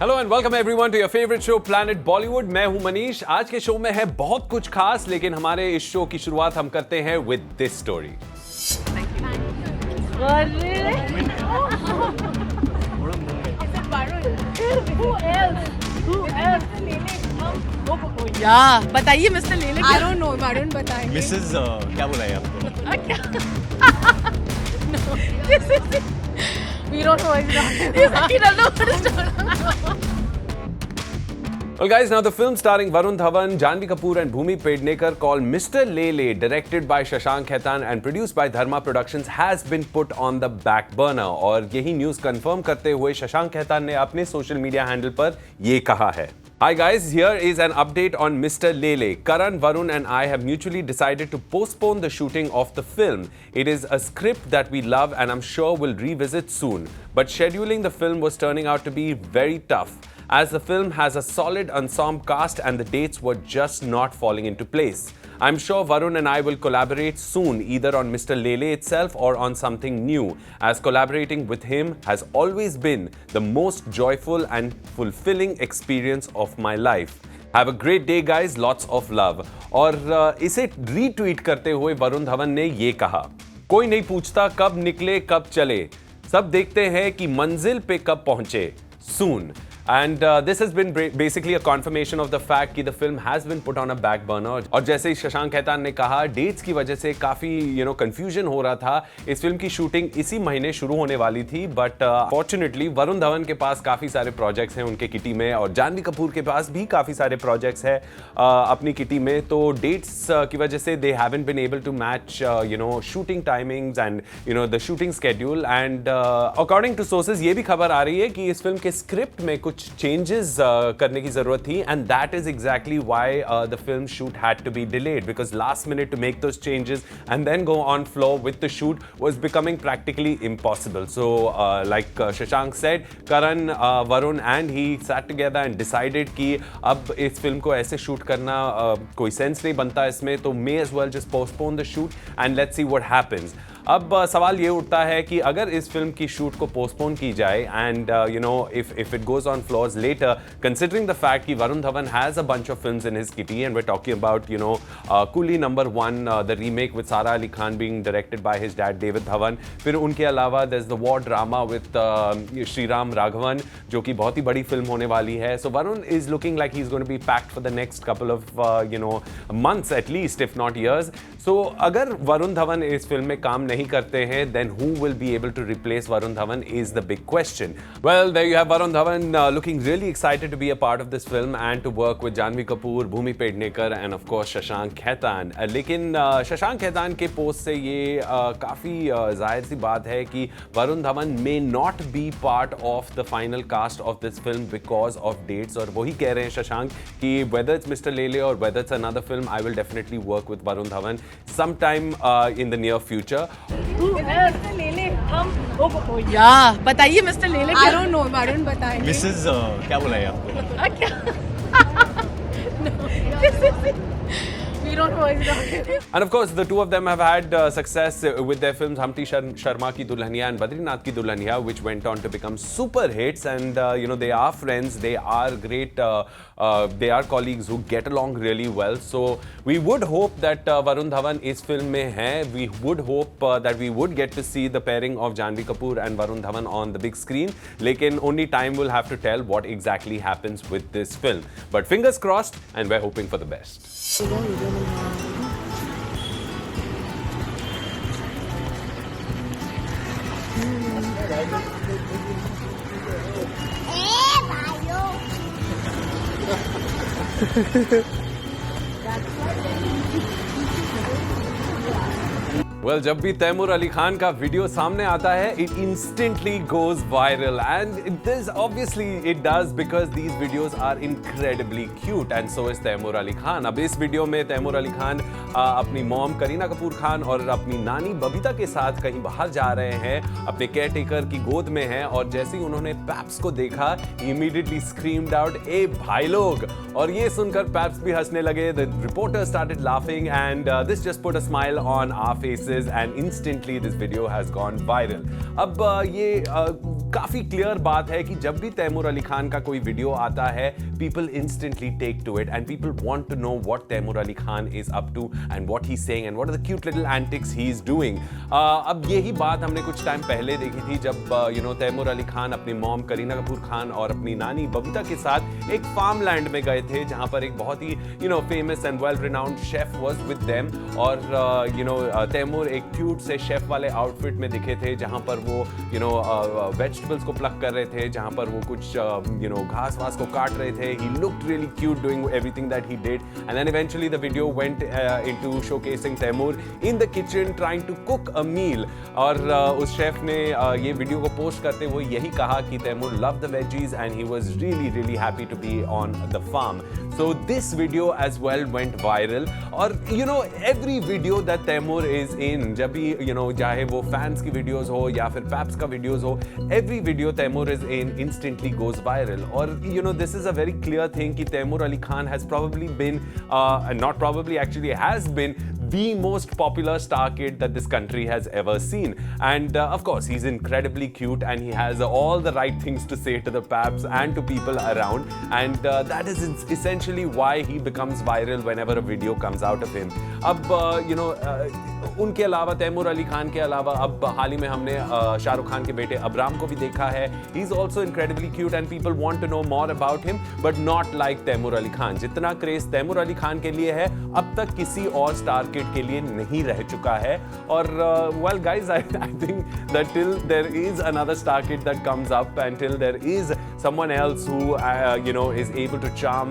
Hello and welcome everyone to your favourite show planet Bollywood. मैं हूं मनीष। आज के शो में है बहुत कुछ खास, लेकिन हमारे इस शो की शुरुआत हम करते हैं विद दिस स्टोरी। बताइए मिस्टर लेले। I don't know, वरुण बताएंगे। मिसेस क्या बोला है आपको? We don't know exactly. He doesn't know what is going on. Well guys, now the film starring Varun Dhawan, Janhvi Kapoor and Bhumi Pednekar called Mr. Lele, directed by Shashank Khaitan and produced by Dharma Productions, has been put on the back burner। और यही news confirm करते हुए शशांक खैतान ने अपने social media handle पर ये कहा है। Hi guys, here is an update on Mr. Lele. Karan, Varun and I have mutually decided to postpone the shooting of the film. It is a script that we love and I'm sure we'll revisit soon. But scheduling the film was turning out to be very tough, as the film has a solid ensemble cast and the dates were just not falling into place. I'm sure Varun and I will collaborate soon, either on Mr. Lele itself or on something new, as collaborating with him has always been the most joyful and fulfilling experience of my life. Have a great day guys, lots of love। और इसे retweet करते हुए वरुण धवन ने ये कहा, कोई नहीं पूछता कब निकले कब चले, सब देखते हैं कि मंजिल पे कब पहुंचे, soon। And this has been basically a confirmation of the fact कि the film has been put on a back burner। और जैसे ही शशांक खैतान ने कहा, डेट्स की वजह से काफ़ी कंफ्यूजन हो रहा था। इस फिल्म की शूटिंग इसी महीने शुरू होने वाली थी, बट फॉर्चुनेटली वरुण धवन के पास काफ़ी सारे प्रोजेक्ट्स हैं उनके किटी में, और जानवी कपूर के पास भी काफ़ी सारे प्रोजेक्ट्स हैं अपनी किटी में। तो डेट्स की वजह से they haven't been able to match shooting timings and the shooting schedule. And according to sources ये भी खबर आ रही है कि इस फिल्म के स्क्रिप्ट में कुछ चेंजेस करने की जरूरत थी, and that is exactly why the film shoot had to be delayed, because last minute to make those changes and then go on floor with the shoot was becoming practically impossible. So like Shashank said, Karan, Varun and he sat together and decided कि अब इस film को ऐसे shoot करना कोई sense नहीं बनता इसमें, तो may as well just postpone the shoot and let's see what happens. अब सवाल ये उठता है कि अगर इस फिल्म की शूट को पोस्टपोन की जाए and if it goes on floors later, considering the fact कि Varun Dhawan has a bunch of films in his kitty and we're talking about Coolie #1, the remake with Sara Ali Khan being directed by his dad David Dhawan। फिर उनके अलावा there's the war drama with Sriram Raghavan, जो कि बहुत ही बड़ी film होने वाली है। So Varun is looking like he's going to be packed for the next couple of months at least, if not years। So अगर वरुण धवन इस फिल्म में काम नहीं करते हैं, then who will be able to replace Varun Dhawan is the big question। Well, there you have Varun Dhawan looking really excited to be a part of this film and to work with Janhvi Kapoor, Bhumi Pednekar and of course Shashank Khaitan। लेकिन शशांक खैतान के post से ये काफ़ी जाहिर सी बात है कि Varun Dhawan may not be part of the final cast of this film because of dates। और वही कह रहे हैं शशांक कि whether it's Mr. Lele or whether it's another film, I will definitely work with Varun Dhawan sometime in the near future। बताइए mister लेले। I don't know, Varun बताएंगे। Mrs क्या बोला है आपको? We don't know exactly. And of course, the two of them have had success with their films Humpty Sharma Ki Dulhaniya and Badrinath Ki Dulhaniya, which went on to become super hits. And they are friends, they are great, they are colleagues who get along really well. So we would hope that Varun Dhawan is film mein hai. We would hope that we would get to see the pairing of Janhvi Kapoor and Varun Dhawan on the big screen. Lekin only time will have to tell what exactly happens with this film. But fingers crossed, and we're hoping for the best। Well, जब भी तैमूर अली खान का video सामने आता है, it instantly goes viral, and this obviously it does because these videos are incredibly cute, and so is Taimur Ali Khan. अब इस video में तैमूर अली खान अपनी मॉम करीना कपूर खान और अपनी नानी बबीता के साथ कहीं बाहर जा रहे हैं, अपने केयरटेकर की गोद में हैं, और जैसे ही उन्होंने पैप्स को देखा, immediately screamed out, "ए भाई लोग!" और ये सुनकर पैप्स भी हंसने लगे। The reporters started laughing, and this just put a smile on our faces। audiences, and instantly this video has gone viral. अब ये काफ़ी क्लियर बात है कि जब भी तैमूर अली खान का कोई वीडियो आता है, people instantly take to it and people want to know what Taimur Ali Khan is up to and what he's saying and what are the cute little antics he's doing. अब यही बात हमने कुछ time पहले देखी थी जब तैमूर अली खान अपनी मॉम करीना कपूर खान और अपनी नानी बबीता के साथ एक फार्म लैंड में गए थे जहां पर एक बहुत ही famous and well renowned chef was with them और तैमूर एक क्यूट से शेफ वाले आउटफिट में दिखे थे जहां पर वो वेजिटेबल्स को प्लक कर रहे थे, जहां पर वो कुछ घास वास को काट रहे थे. He looked really cute doing everything that he did, and then eventually the video went into showcasing Taimur in the kitchen trying to cook a meal. और उस शेफ ने ये वीडियो को पोस्ट करते हुए यही कहा कि Taimur loved the veggies and he was really happy to be on the farm. So this video as well went viral. और every video that Taimur is in, जब भी चाहे वो fans की videos हो या फिर paps का videos हो, every video Taimur is in instantly goes viral. और this is a very clear thing कि Taimur Ali Khan has probably been, not probably, actually has been the most popular star kid that this country has ever seen. And of course, he's incredibly cute and he has all the right things to say to the paps and to people around. And that is essentially why he becomes viral whenever a video comes out of him. अब उनके अलावा तैमूर अली खान के अलावा अब हाल ही में हमने शाहरुख खान के बेटे अबराम को भी देखा है. He is also incredibly cute and people want to know more about him, but not like Taimur Ali Khan. जितना क्रेज तैमूर अली खान के लिए है अब तक किसी और स्टार किड के लिए नहीं रह चुका है. और well guys, I think that till there is another star kid that comes up and till there is someone else who is able to charm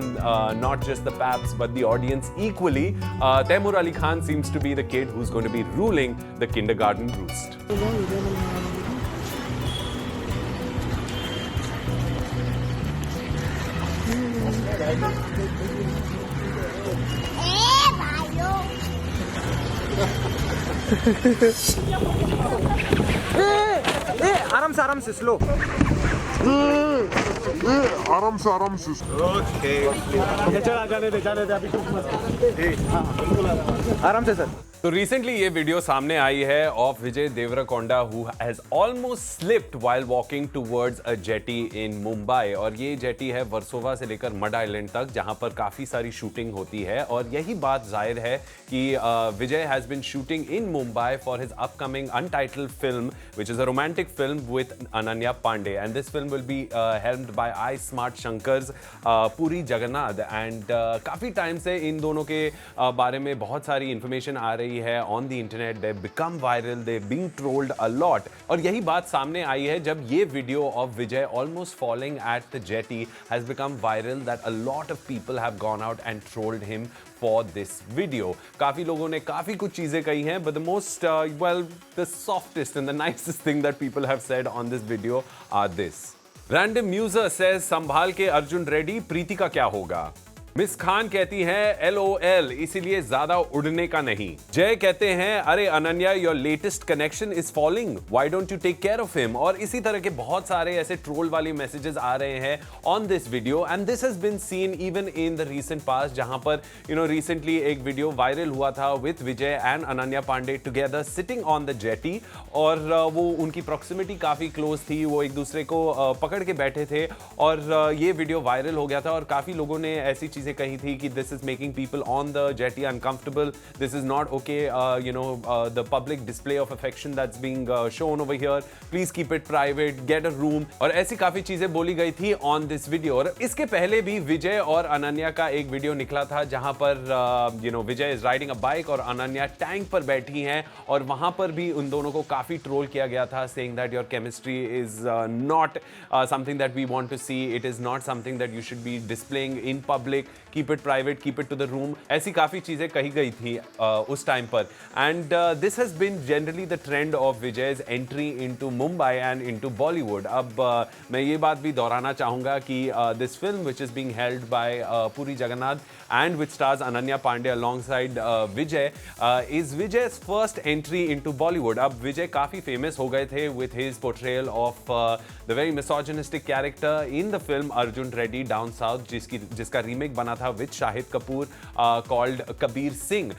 not just the paps but the audience equally, Taimur Ali Khan seems to be the kid who's going to be ruling the kindergarten roost. आराम से slow. आराम से आराम से sir. तो recently ये video सामने आई है of Vijay Deverakonda who has almost slipped while walking towards a jetty in Mumbai. और ये जेटी है वर्सोवा से लेकर मड आइलैंड तक जहां पर काफ़ी सारी शूटिंग होती है. और यही बात जाहिर है कि Vijay has been shooting in Mumbai for his upcoming untitled film which is a romantic film with Ananya Pandey. And this film will be helmed by I smart Shankar's Puri Jagannadh. And काफ़ी टाइम से इन दोनों के बारे में बहुत सारी इंफॉर्मेशन आ रही है on the internet. They become viral, they being trolled a lot. और यही बात सामने आई है जब ये video of Vijay almost falling at the jetty has become viral that a lot of people have gone out and trolled him for this video. काफी लोगों ने काफी कुछ चीजें कही हैं, but the most the softest and the nicest thing that people have said on this video are this. Random user says संभाल के अर्जुन रेड्डी, प्रीति का क्या होगा. मिस खान कहती हैं LOL, इसीलिए ज्यादा उड़ने का नहीं. जय कहते हैं अरे Ananya your latest connection is falling, why don't you take care of him. और इसी तरह के बहुत सारे ऐसे ट्रोल वाले मैसेजेस आ रहे हैं on this video. And this has been seen even in the recent past जहां पर रिसेंटली एक वीडियो वायरल हुआ था with Vijay and Ananya Pandey together sitting on the jetty. और वो उनकी प्रॉक्सिमिटी काफी क्लोज थी, वो एक दूसरे को पकड़ के बैठे थे. और ये वीडियो वायरल हो गया था और काफी लोगों ने ऐसी चीजें कही थी कि this is making people on the jetty uncomfortable, this is not okay, the public display of affection that's being shown over here, please keep it private, get a room. और ऐसी काफी चीजें बोली गई थी ऑन दिस वीडियो. और इसके पहले भी विजय और अनन्या का एक वीडियो निकला था जहां पर विजय इज राइडिंग अ बाइक और अनन्या टैंक पर बैठी हैं. और वहां पर भी उन दोनों को काफी ट्रोल किया गया था, saying that your chemistry is not something that we want to see, it is not something that you should be displaying in public, keep it private, keep it to the room. ऐसी काफी चीजें कही गई थी उस time पर. And this has been generally the trend of Vijay's entry into Mumbai and into Bollywood. अब मैं ये बात भी दोहराना चाहूंगा कि this film which is being held by Puri Jagannath and which stars Ananya Pandey alongside Vijay is Vijay's first entry into Bollywood. अब विजय काफी famous हो गए थे with his portrayal of the very misogynistic character in the film Arjun Reddy Down South, जिसका remake बना था with Shahid Kapoor called Kabir Singh.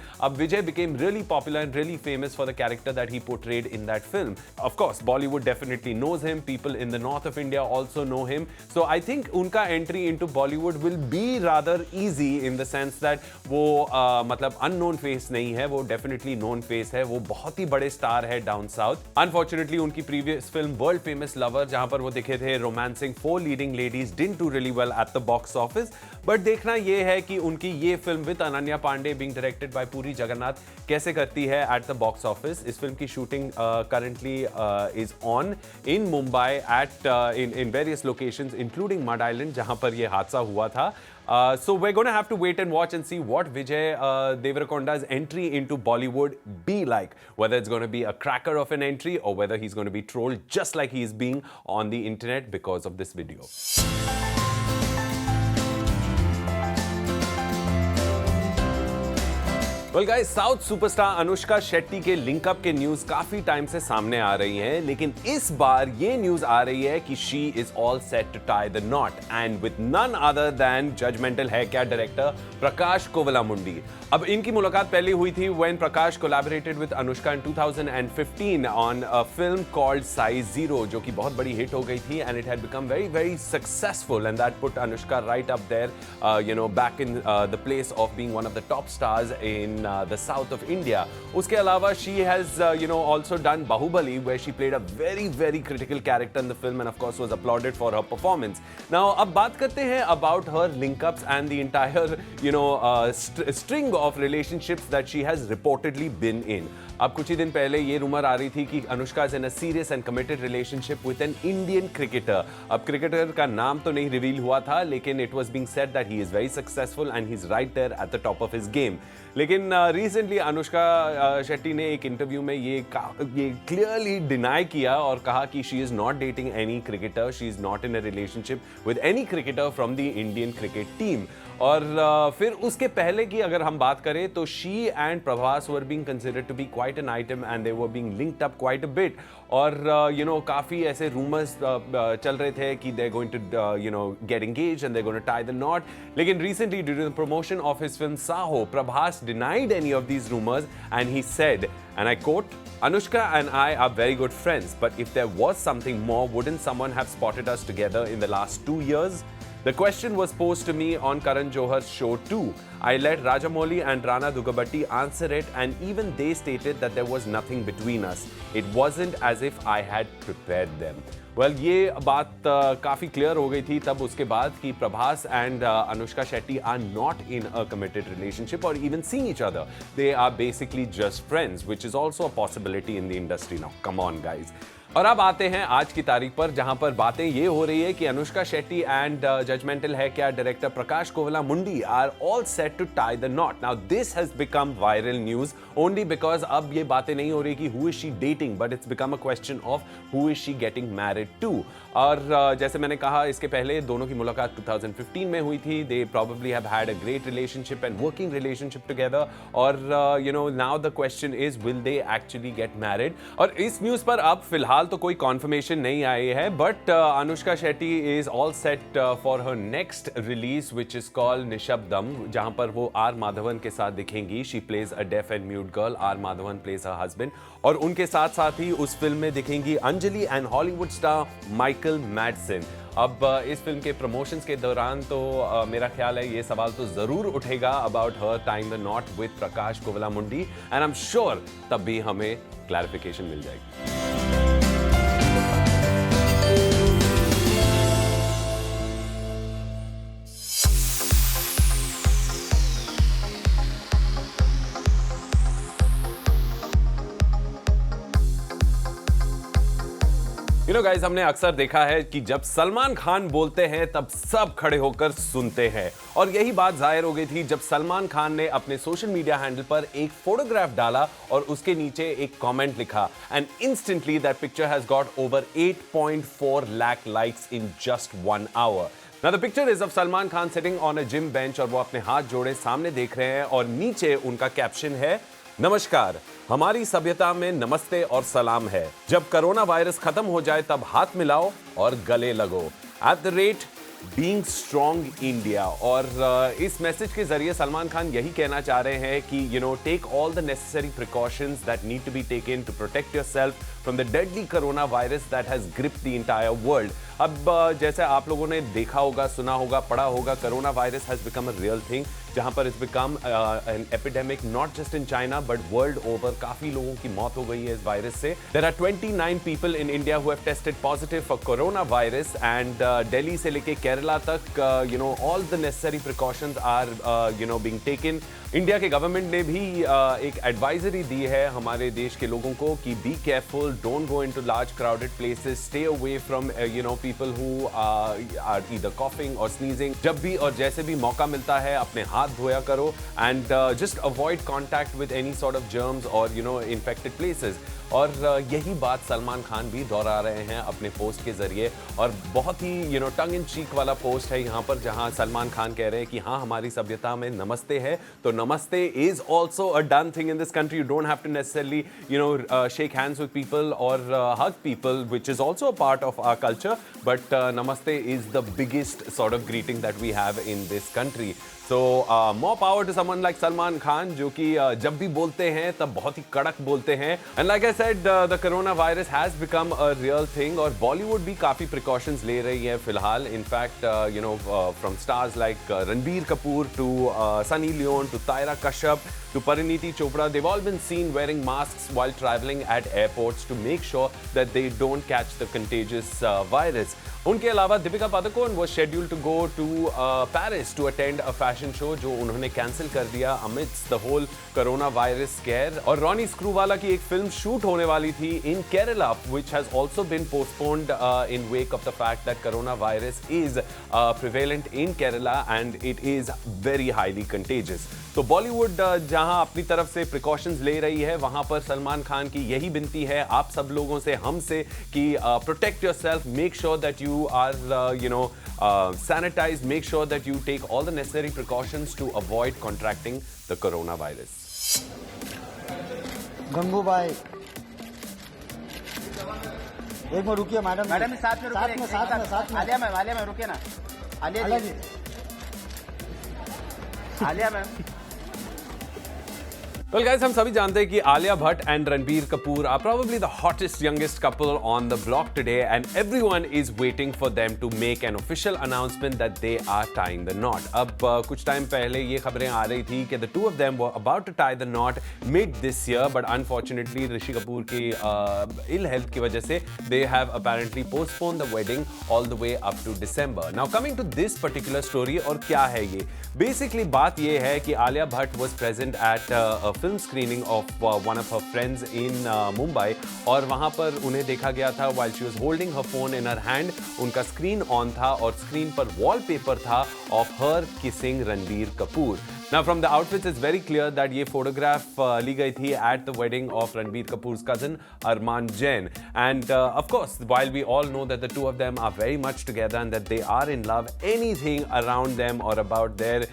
Vijay became really popular and really famous for the character that he portrayed in that film. Of course, Bollywood definitely knows him. People in the north of India also know him. So I think unka entry into Bollywood will be rather easy in the sense that वो मतलब unknown face नहीं है, वो definitely known face है, वो बहुत ही बड़े star है down south. Unfortunately, उनकी previous film World Famous Lover, जहां पर वो दिखे थे romancing 4 leading ladies, didn't do really well at the box office. But देखना ये है कि उनकी ये film with Ananya Pandey being directed by Puri Jagannath कैसे करती है at the box office. इस फिल्म की shooting currently is on in Mumbai at in various locations including Mud Island जहां पर ये हादसा हुआ था. So we're going to have to wait and watch and see what Vijay Deverakonda's entry into Bollywood be like. Whether it's going to be a cracker of an entry or whether he's going to be trolled just like he is being on the internet because of this video. Well guys, south superstar Anushka Shetty के linkup के news काफी time से सामने आ रही हैं, लेकिन इस बार ये न्यूज आ रही है कि she is all set to tie the knot and with none other than judgemental है क्या डायरेक्टर प्रकाश कोवलामुंडी. अब इनकी मुलाकात पहले हुई थी when Prakash collaborated with Anushka in 2015 on a film called size zero, जो कि बहुत बड़ी हिट हो गई थी and it had become very very successful and that put Anushka right up there back in the place of being one of the top stars in the south of India. Uske alawa, she has also done Bahubali, where she played a very very critical character in the film and of course was applauded for her performance. Now ab baat karte hain about her link-ups and the entire string of relationships that she has reportedly been in. अब कुछ ही दिन पहले ये rumour आ रही थी कि Anushka is in a serious and committed relationship with an Indian cricketer. अब cricketer का नाम तो नहीं रिवील हुआ था, लेकिन it was being said that he is very successful and he is right there at the top of his game. लेकिन recently Anushka Shetty ने एक इंटरव्यू में ये क्लियरली डिनाई किया और कहा कि she is not dating any cricketer, she is not in a relationship with any cricketer from the Indian cricket team. और फिर उसके पहले की अगर हम बात करें तो she and Prabhas were being considered to be quite an item and they were being linked up quite a bit. और काफ़ी ऐसे रूमर्स चल रहे थे कि they going to get engage and they going to tie the knot. लेकिन recently during the promotion of his film Saaho, Prabhas denied any of these rumours and he said, and I quote, "Anushka and I are very good friends, but if there was something more, wouldn't someone have spotted us together in the last 2 years? The question was posed to me on Karan Johar's show too. I let Rajamouli and Rana Dugabatti answer it and even they stated that there was nothing between us. It wasn't as if I had prepared them." Well, ये बात काफ़ी clear हो गई थी तब उसके बाद कि Prabhas and Anushka Shetty are not in a committed relationship और even seeing each other. They are basically just friends, which is also a possibility in the industry now. Come on guys. और अब आते हैं आज की तारीख पर, जहां पर बातें ये हो रही है कि अनुष्का शेट्टी एंड जजमेंटल है क्या director Prakash Kovelamudi are all set to tie the knot. Now this has become viral news only because अब ये बातें नहीं हो रही कि who is she dating, but it's become a question of who is she getting married to. और जैसे मैंने कहा इसके पहले दोनों की मुलाकात 2015 में हुई थी. They probably have had a great relationship and working relationship together. और now the question is will they actually get married. और इस न्यूज पर अब फिलहाल तो कोई कॉन्फर्मेशन नहीं आई है, but Anushka Shetty is all set for her next release which is called Nishabdham, जहां पर वो आर माधवन के साथ दिखेंगी. She plays a deaf and mute girl, R Madhavan plays her husband. और उनके साथ साथ ही उस फिल्म में दिखेंगी Anjali and Hollywood star Michael Madsen. अब इस फिल्म के प्रमोशंस के दौरान तो मेरा ख्याल है ये सवाल तो जरूर उठेगा about her time the knot with Prakash Kovelamudi and I am sure तब भी हमें क्लैरिफिकेशन मिल जाएगी. गाइस, हमने अक्सर देखा है कि जब सलमान खान बोलते हैं तब सब खड़े होकर सुनते हैं. और यही बात जाहिर हो गई थी जब सलमान खान ने अपने सोशल मीडिया हैंडल पर एक फोटोग्राफ डाला और उसके नीचे एक कमेंट लिखा. And instantly that picture has got over 8.4 lakh likes in just 1 hour. Now the picture is of Salman Khan sitting on a gym bench और वो अपने हाथ जोड़े सामने देख रहे हैं और नीचे उनका कैप्शन है, नमस्कार, हमारी सभ्यता में नमस्ते और सलाम है. जब कोरोना वायरस खत्म हो जाए तब हाथ मिलाओ और गले लगो. Being strong India. और इस मैसेज के जरिए सलमान खान यही कहना चाह रहे हैं कि take all the necessary precautions that need to be taken to protect yourself from the deadly corona virus that has gripped the entire world. अब जैसे आप लोगों ने देखा होगा, सुना होगा, पढ़ा होगा, corona virus has become a real thing, जहां पर it's become an epidemic not just in China but world over. काफी लोगों की मौत हो गई है इस वायरस से। There are 29 people in India who have tested positive for corona virus and Delhi से लेके केरला तक all the necessary precautions are being taken. India के गवर्नमेंट ने भी एक एडवाइजरी दी है हमारे देश के लोगों को कि be careful, don't go into large crowded places, stay away from people who are either coughing और स्नीजिंग। जब भी और जैसे भी मौका मिलता है अपने हाथ धोया करो and just avoid contact with any sort of germs और इन्फेक्टेड प्लेसेस। और यही बात सलमान खान भी दोहरा रहे हैं अपने पोस्ट के जरिए, और बहुत ही टंग इन चीक वाला पोस्ट है यहाँ पर, जहाँ सलमान खान कह रहे हैं कि हाँ, हमारी सभ्यता में नमस्ते है, तो namaste is also a done thing in this country. You don't have to necessarily shake hands with people और hug people, which is also a part of our culture, but namaste is the biggest sort of greeting that we have in this country. So more power to someone like Salman Khan, जो कि जब भी बोलते हैं तब बहुत ही कड़क बोलते हैं। And like I said, the coronavirus has become a real thing, और Bollywood भी काफी precautions ले रही है फिलहाल। In fact, from stars like Ranbir Kapoor to Sunny Leone to Tyra Kashyap to Parineeti Chopra, they've all been seen wearing masks while traveling at airports to make sure that they don't catch the contagious virus. उनके अलावा Deepika Padukone was scheduled to go to Paris to attend a fashion show, जो उन्होंने cancel कर दिया amidst the whole corona virus scare। और Ronnie Screwvala की एक film shoot होने वाली थी in Kerala, which has also been postponed in wake of the fact that coronavirus is prevalent in Kerala and it is very highly contagious। तो बॉलीवुड जहां अपनी तरफ से प्रिकॉशंस ले रही है, वहां पर सलमान खान की यही विनती है आप सब लोगों से, हमसे, कि protect yourself, make sure that you are sanitized, make sure that you take all the necessary precautions to avoid contracting the coronavirus. Gangu भाई, एक मिनट रुकिए मैडम। मैडम साथ में आलिया मैम रुकिए ना। आलिया जी, आलिया मैम। Well guys, हम सभी जानते हैं कि Alia Bhatt and Ranbir Kapoor are probably the hottest youngest couple on the block today, and everyone is waiting for them to make an official announcement that they are tying the knot. अब कुछ time पहले ये खबरें आ रही थी कि the two of them were about to tie the knot mid this year, but unfortunately Rishi Kapoor की ill health की वजह से they have apparently postponed the wedding all the way up to December. Now coming to this particular story, और क्या है ये? Basically बात ये है कि Alia Bhatt was present at a film screening of one of her friends in Mumbai, और वहां पर उन्हें देखा गया था while she was holding her phone in her hand, उनका स्क्रीन ऑन था और स्क्रीन पर वॉलपेपर था of her kissing Ranbir Kapoor. Now from the outfits it's very clear that ये फोटोग्राफ ली गई थी at the wedding of Ranbir Kapoor's cousin Arman Jain, and of course while we all know that the two of them are very much together and that they are in love, anything around them or about their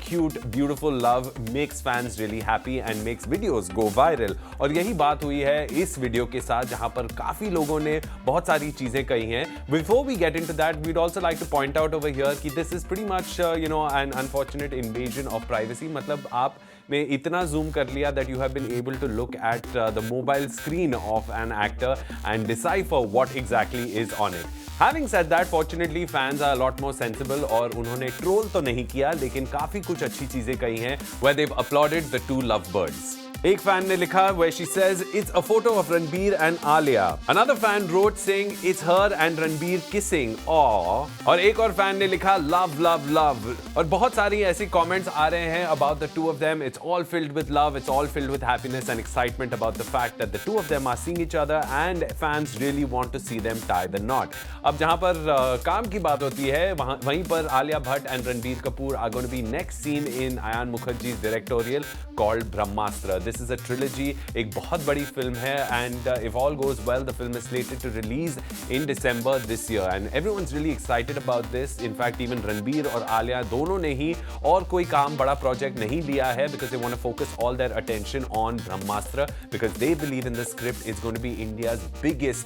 cute beautiful love makes fans really happy and makes videos go viral। और यही बात हुई है इस video के साथ, जहां पर काफी लोगों ने बहुत सारी चीजें कही हैं। Before we get into that, we'd also like to point out over here कि this is pretty much an unfortunate invasion of privacy। मतलब आपने इतना zoom कर लिया that you have been able to look at the mobile screen of an actor and decipher what exactly is on it। Having said that, fortunately fans are a lot more sensible, और उन्होंने troll तो नहीं किया लेकिन काफी कुछ अच्छी चीजें कही हैं where they've applauded the two lovebirds। एक फैन ने लिखा where she says it's a photo of Ranbir and Alia. Another fan wrote saying it's her and Ranbir kissing. Aww. और एक और फैन ने लिखा love love love। और बहुत सारी ऐसी कमेंट्स आ रहे हैं about the two of them. It's all filled with love, it's all filled with happiness and excitement about the fact that the two of them are seeing each other and fans really want to see them tie the knot। अब जहां पर काम की बात होती है, वहीं पर Alia Bhatt and Ranbir Kapoor are going to be next seen in Ayan Mukherjee's directorial called Brahmastra। This is a trilogy, एक बहुत बड़ी फिल्म है, and if all goes well, the film is slated to release in December this year, and everyone's really excited about this. In fact, even Ranbir और आलिया दोनों ने ही और कोई काम बड़ा प्रोजेक्ट नहीं लिया है because they want to focus all their attention on Brahmastra because they believe in the script is going to be India's biggest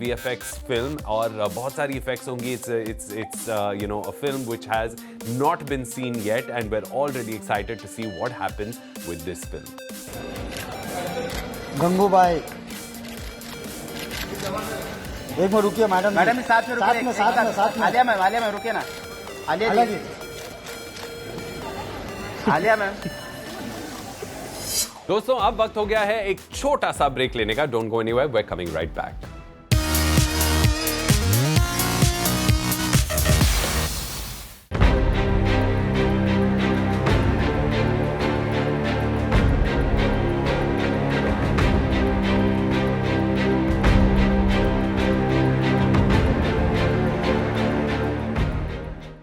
VFX film और बहुत सारी effects होंगी. It's a film which has not been seen yet, and we're all really excited to see what happens with this film. Gangubai एक minute रुकिए madam madam साथ में रुकिए, साथ में आलिया मैम रुकिए ना, आलिया जी, आलिया मैम. दोस्तों अब वक्त हो गया है एक छोटा सा ब्रेक लेने का. Don't go anywhere, we are coming right back.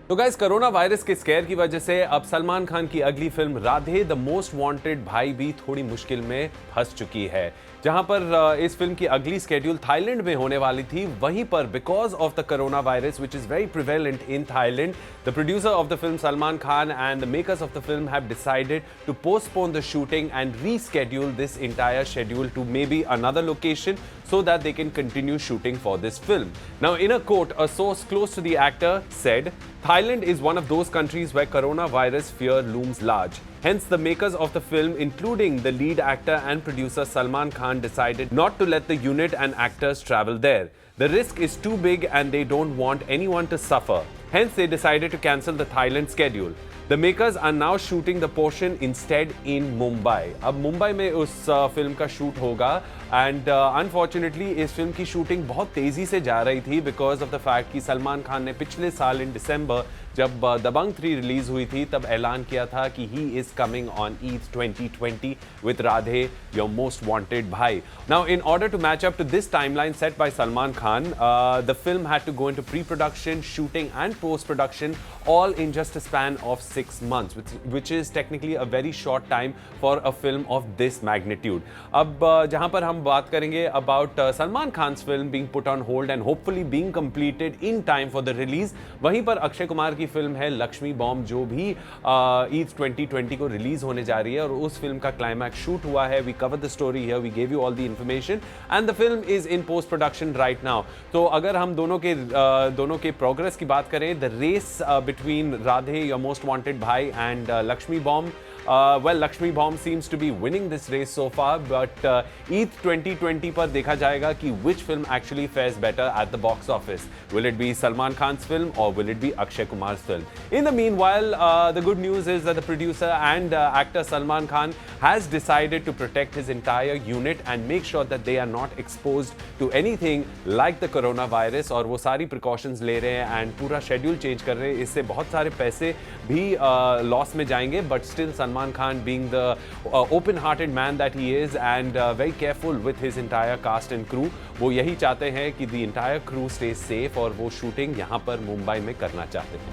तो गाइस, कोरोना वायरस के स्केयर की वजह से अब सलमान खान की अगली film Radhe the most wanted Bhai भी थोड़ी मुश्किल में फंस चुकी है. जहां पर इस फिल्म की अगली स्केड्यूल थाईलैंड में होने वाली थी, वहीं पर because of the corona virus which is very prevalent in Thailand, the producer of the film Salman Khan and the makers of the film have decided to postpone the shooting and reschedule this entire schedule to maybe another location so that they can continue shooting for this film. Now, in a quote, a source close to the actor said, Thailand is one of those countries where coronavirus fear looms large. Hence, the makers of the film, including the lead actor and producer Salman Khan, decided not to let the unit and actors travel there. The risk is too big and they don't want anyone to suffer. Hence, they decided to cancel the Thailand schedule. The makers are now shooting the portion instead in Mumbai. अब मुंबई में उस film का shoot होगा and unfortunately इस film की shooting बहुत तेजी से जा रही थी बिकॉज ऑफ द फैक्ट कि सलमान खान ने पिछले साल इन दिसंबर जब दबंग 3 रिलीज हुई थी तब ऐलान किया था कि he is coming on Eid 2020 with Radhe your most wanted bhai. Now in order to match up to this timeline set by Salman Khan, the film had to go into pre-production, shooting and post-production all in just a span of 6 months, which is technically a very short time for a film of this magnitude. अब जहां पर हम बात करेंगे about Salman Khan's film being put on hold and hopefully being completed in time for the release, वहीं पर अक्षय कुमार की film है लक्ष्मी बॉम्ब जो भी ईद 2020 को रिलीज होने जा रही है और उस फिल्म का क्लाइमैक्स शूट हुआ है. We covered the story here, we gave you all the information and the film is in post production right now. तो अगर हम दोनों के प्रोग्रेस की बात करें, the race between Radhe, your most wanted bhai, and Lakshmi Bomb. Well, Lakshmi Bomb seems to be winning this race so far, but Eid 2020 पर देखा जाएगा कि which film actually fares better at the box office. Will it be Salman Khan's film or will it be Akshay Kumar's film? In the meanwhile, the good news is that the producer and actor Salman Khan has decided to protect his entire unit and make sure that they are not exposed to anything like the coronavirus. और वो सारी precautions ले रहे हैं and पूरा schedule change कर रहे हैं. इससे बहुत सारे पैसे भी loss में जाएंगे, but still Salman Khan, being the open-hearted man that he is and very careful with his entire cast and crew, वो यही चाहते हैं कि the entire crew stays safe और वो shooting यहाँ पर मुंबई में करना चाहते हैं.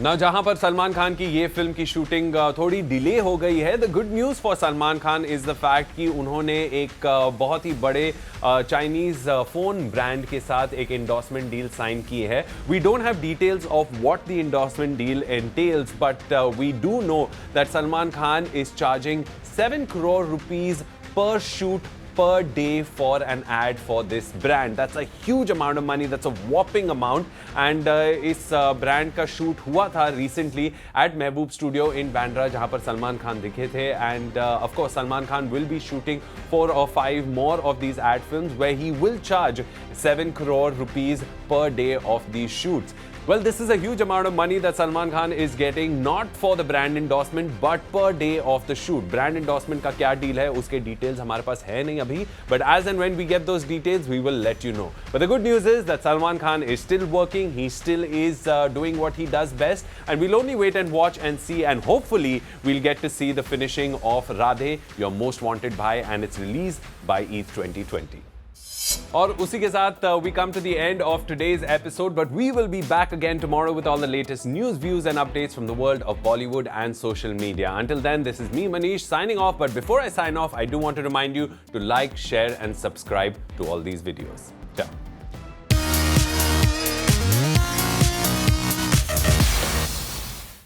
ना जहां पर सलमान खान की ये फिल्म की शूटिंग थोड़ी डिले हो गई है, the good news for Salman Khan is the fact कि उन्होंने एक बहुत ही बड़े चाइनीज फोन ब्रांड के साथ एक एंडोर्समेंट डील साइन की है. We don't have details of what the endorsement deal entails, but we do know that Salman Khan is charging 7 crore rupees per shoot per day for an ad for this brand. That's a huge amount of money. That's a whopping amount. And इस brand का shoot हुआ था recently at Mehboob Studio in Bandra, जहाँ पर सलमान खान दिखे थे. And of course, Salman Khan will be shooting 4 or 5 more of these ad films where he will charge 7 crore rupees per day of these shoots. Well, this is a huge amount of money that Salman Khan is getting, not for the brand endorsement, but per day of the shoot. Brand endorsement का क्या deal है, उसके details हमारे पास है नहीं अभी, but as and when we get those details, we will let you know. But the good news is that Salman Khan is still working, he still is doing what he does best, and we'll only wait and watch and see, and hopefully we'll get to see the finishing of Radhe, your most wanted bhai, and its release by Eid 2020. और उसी के साथ we come to the end of today's episode, but we will be back again tomorrow with all the latest news, views and updates from the world of Bollywood and social media. Until then, this is me, Manish, signing off. But before I sign off, I do want to remind you to like, share and subscribe to all these videos.